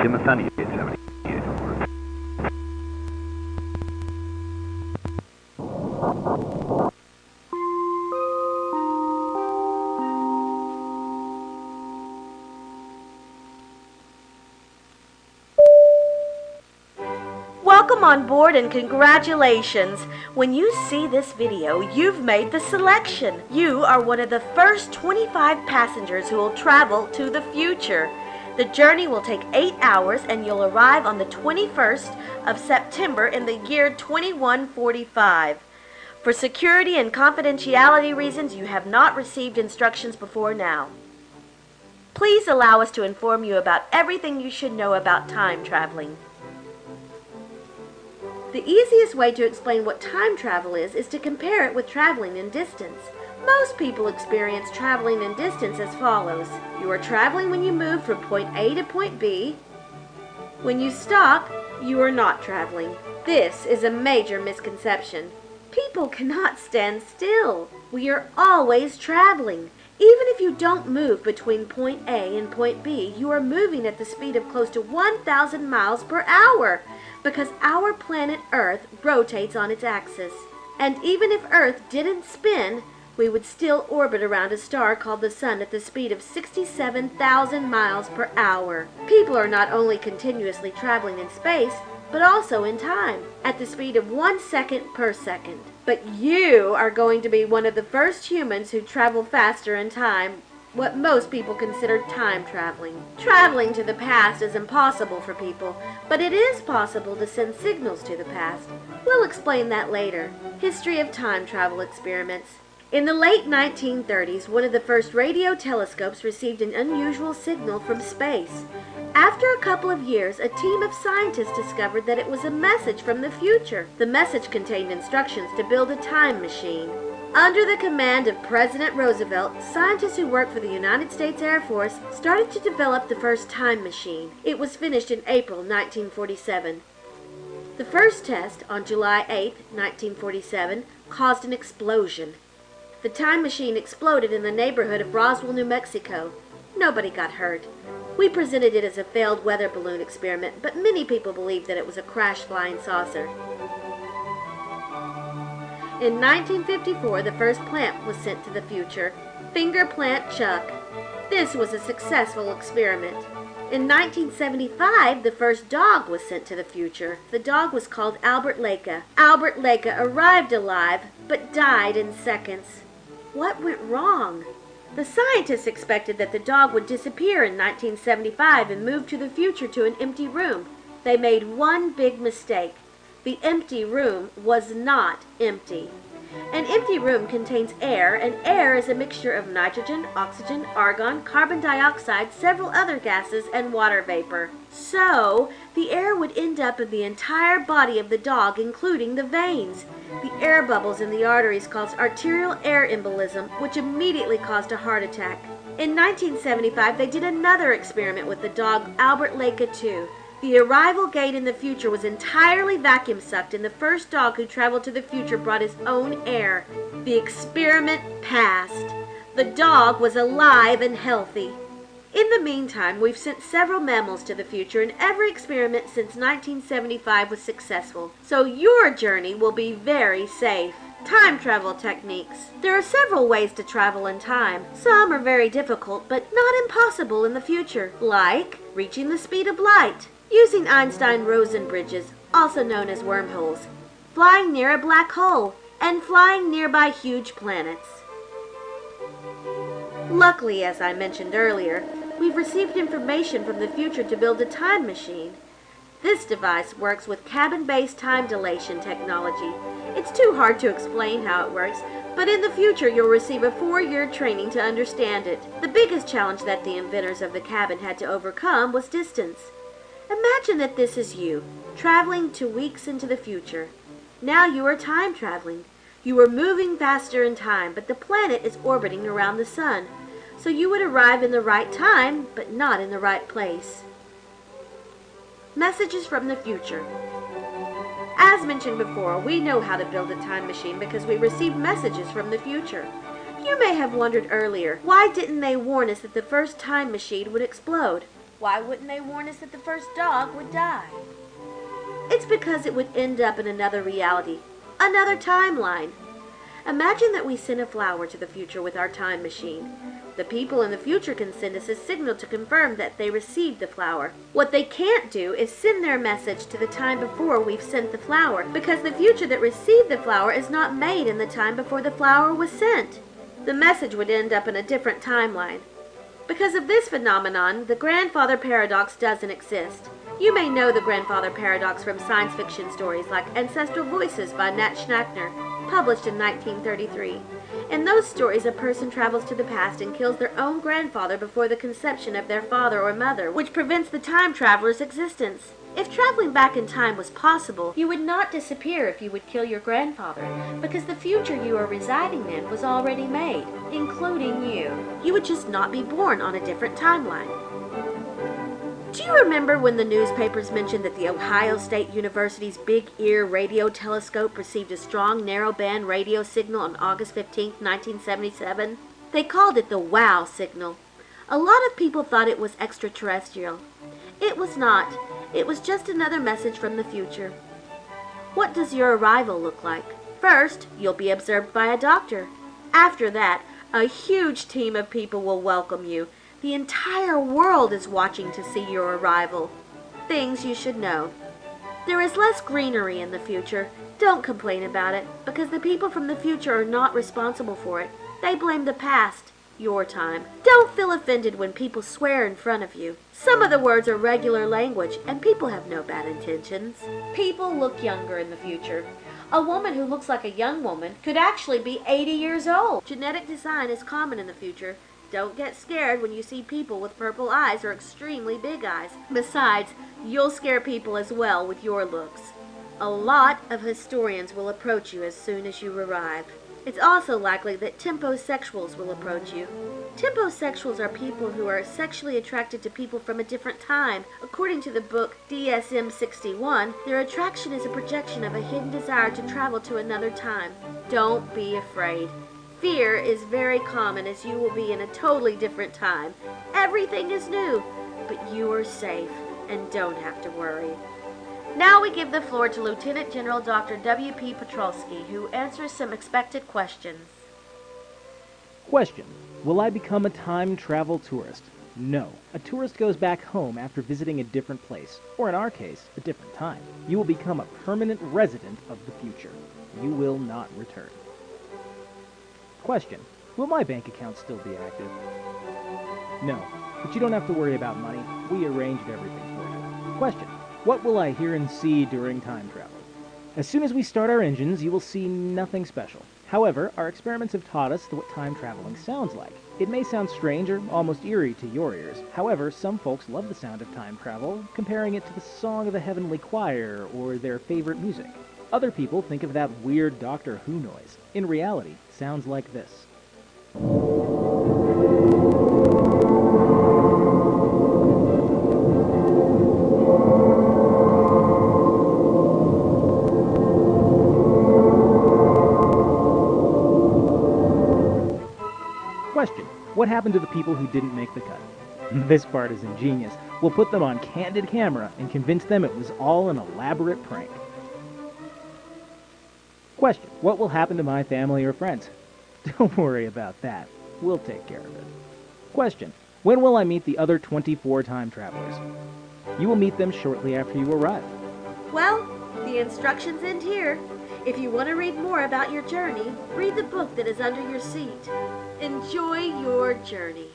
يتم ثانية 78 onwards. Welcome on board and congratulations! When you see this video, you've made the selection. You are one of the first 25 passengers who will travel to the future. The journey will take 8 hours and you'll arrive on the 21st of September in the year 2145. For security and confidentiality reasons, you have not received instructions before now. Please allow us to inform you about everything you should know about time traveling. The easiest way to explain what time travel is to compare it with traveling in distance. Most people experience traveling in distance as follows. You are traveling when you move from point A to point B. When you stop, you are not traveling. This is a major misconception. People cannot stand still. We are always traveling. Even if you don't move between point A and point B, you are moving at the speed of close to 1,000 miles per hour because our planet Earth rotates on its axis. And even if Earth didn't spin, we would still orbit around a star called the Sun at the speed of 67,000 miles per hour. People are not only continuously traveling in space, but also in time, at the speed of 1 second per second. But you are going to be one of the first humans who travel faster in time, what most people consider time traveling. Traveling to the past is impossible for people, but it is possible to send signals to the past. We'll explain that later. History of time travel experiments. In the late 1930s, one of the first radio telescopes received an unusual signal from space. After a couple of years, a team of scientists discovered that it was a message from the future. The message contained instructions to build a time machine. Under the command of President Roosevelt, scientists who worked for the United States Air Force started to develop the first time machine. It was finished in April 1947. The first test, on July 8, 1947, caused an explosion. The time machine exploded in the neighborhood of Roswell, New Mexico. Nobody got hurt. We presented it as a failed weather balloon experiment, but many people believed that it was a crash flying saucer. In 1954, the first plant was sent to the future, Finger Plant Chuck. This was a successful experiment. In 1975, the first dog was sent to the future. The dog was called Albert Leica. Albert Leica arrived alive, but died in seconds. What went wrong? The scientists expected that the dog would disappear in 1975 and move to the future to an empty room. They made one big mistake. The empty room was not empty. An empty room contains air, and air is a mixture of nitrogen, oxygen, argon, carbon dioxide, several other gases, and water vapor. So, the air would end up in the entire body of the dog, including the veins. The air bubbles in the arteries caused arterial air embolism, which immediately caused a heart attack. In 1975, they did another experiment with the dog Albert Leica 2. The arrival gate in the future was entirely vacuum sucked, and the first dog who traveled to the future brought his own air. The experiment passed. The dog was alive and healthy. In the meantime, we've sent several mammals to the future, and every experiment since 1975 was successful. So your journey will be very safe. Time travel techniques. There are several ways to travel in time. Some are very difficult, but not impossible in the future, like reaching the speed of light, using Einstein-Rosen bridges, also known as wormholes, flying near a black hole, and flying nearby huge planets. Luckily, as I mentioned earlier, we've received information from the future to build a time machine. This device works with cabin-based time dilation technology. It's too hard to explain how it works, but in the future you'll receive a 4-year training to understand it. The biggest challenge that the inventors of the cabin had to overcome was distance. Imagine that this is you, traveling 2 weeks into the future. Now you are time traveling. You are moving faster in time, but the planet is orbiting around the sun. So you would arrive in the right time, but not in the right place. Messages from the future. As mentioned before, we know how to build a time machine because we received messages from the future. You may have wondered earlier, why didn't they warn us that the first time machine would explode? Why wouldn't they warn us that the first dog would die? It's because it would end up in another reality, another timeline. Imagine that we send a flower to the future with our time machine. The people in the future can send us a signal to confirm that they received the flower. What they can't do is send their message to the time before we've sent the flower, because the future that received the flower is not made in the time before the flower was sent. The message would end up in a different timeline. Because of this phenomenon, the grandfather paradox doesn't exist. You may know the grandfather paradox from science fiction stories like Ancestral Voices by Nat Schnackner, published in 1933. In those stories, a person travels to the past and kills their own grandfather before the conception of their father or mother, which prevents the time traveler's existence. If traveling back in time was possible, you would not disappear if you would kill your grandfather, because the future you are residing in was already made, including you. You would just not be born on a different timeline. Do you remember when the newspapers mentioned that the Ohio State University's Big Ear radio telescope received a strong narrowband radio signal on August 15, 1977? They called it the WOW signal. A lot of people thought it was extraterrestrial. It was not. It was just another message from the future. What does your arrival look like? First, you'll be observed by a doctor. After that, a huge team of people will welcome you. The entire world is watching to see your arrival. Things you should know. There is less greenery in the future. Don't complain about it, because the people from the future are not responsible for it. They blame the past, your time. Don't feel offended when people swear in front of you. Some of the words are regular language, and people have no bad intentions. People look younger in the future. A woman who looks like a young woman could actually be 80 years old. Genetic design is common in the future. Don't get scared when you see people with purple eyes or extremely big eyes. Besides, you'll scare people as well with your looks. A lot of historians will approach you as soon as you arrive. It's also likely that temposexuals will approach you. Temposexuals are people who are sexually attracted to people from a different time. According to the book DSM-61, their attraction is a projection of a hidden desire to travel to another time. Don't be afraid. Fear is very common, as you will be in a totally different time. Everything is new, but you are safe and don't have to worry. Now we give the floor to Lieutenant General Dr. W.P. Petrolsky, who answers some expected questions. Question. Will I become a time travel tourist? No. A tourist goes back home after visiting a different place, or in our case, a different time. You will become a permanent resident of the future. You will not return. Question. Will my bank account still be active? No, but you don't have to worry about money. We arranged everything for you. Question. What will I hear and see during time travel? As soon as we start our engines, you will see nothing special. However, our experiments have taught us what time traveling sounds like. It may sound strange or almost eerie to your ears. However, some folks love the sound of time travel, comparing it to the song of the heavenly choir or their favorite music. Other people think of that weird Doctor Who noise. In reality, it sounds like this. Question. What happened to the people who didn't make the cut? This part is ingenious. We'll put them on candid camera and convince them it was all an elaborate prank. Question. What will happen to my family or friends? Don't worry about that. We'll take care of it. Question. When will I meet the other 24 time travelers? You will meet them shortly after you arrive. Well, the instructions end here. If you want to read more about your journey, read the book that is under your seat. Enjoy your journey.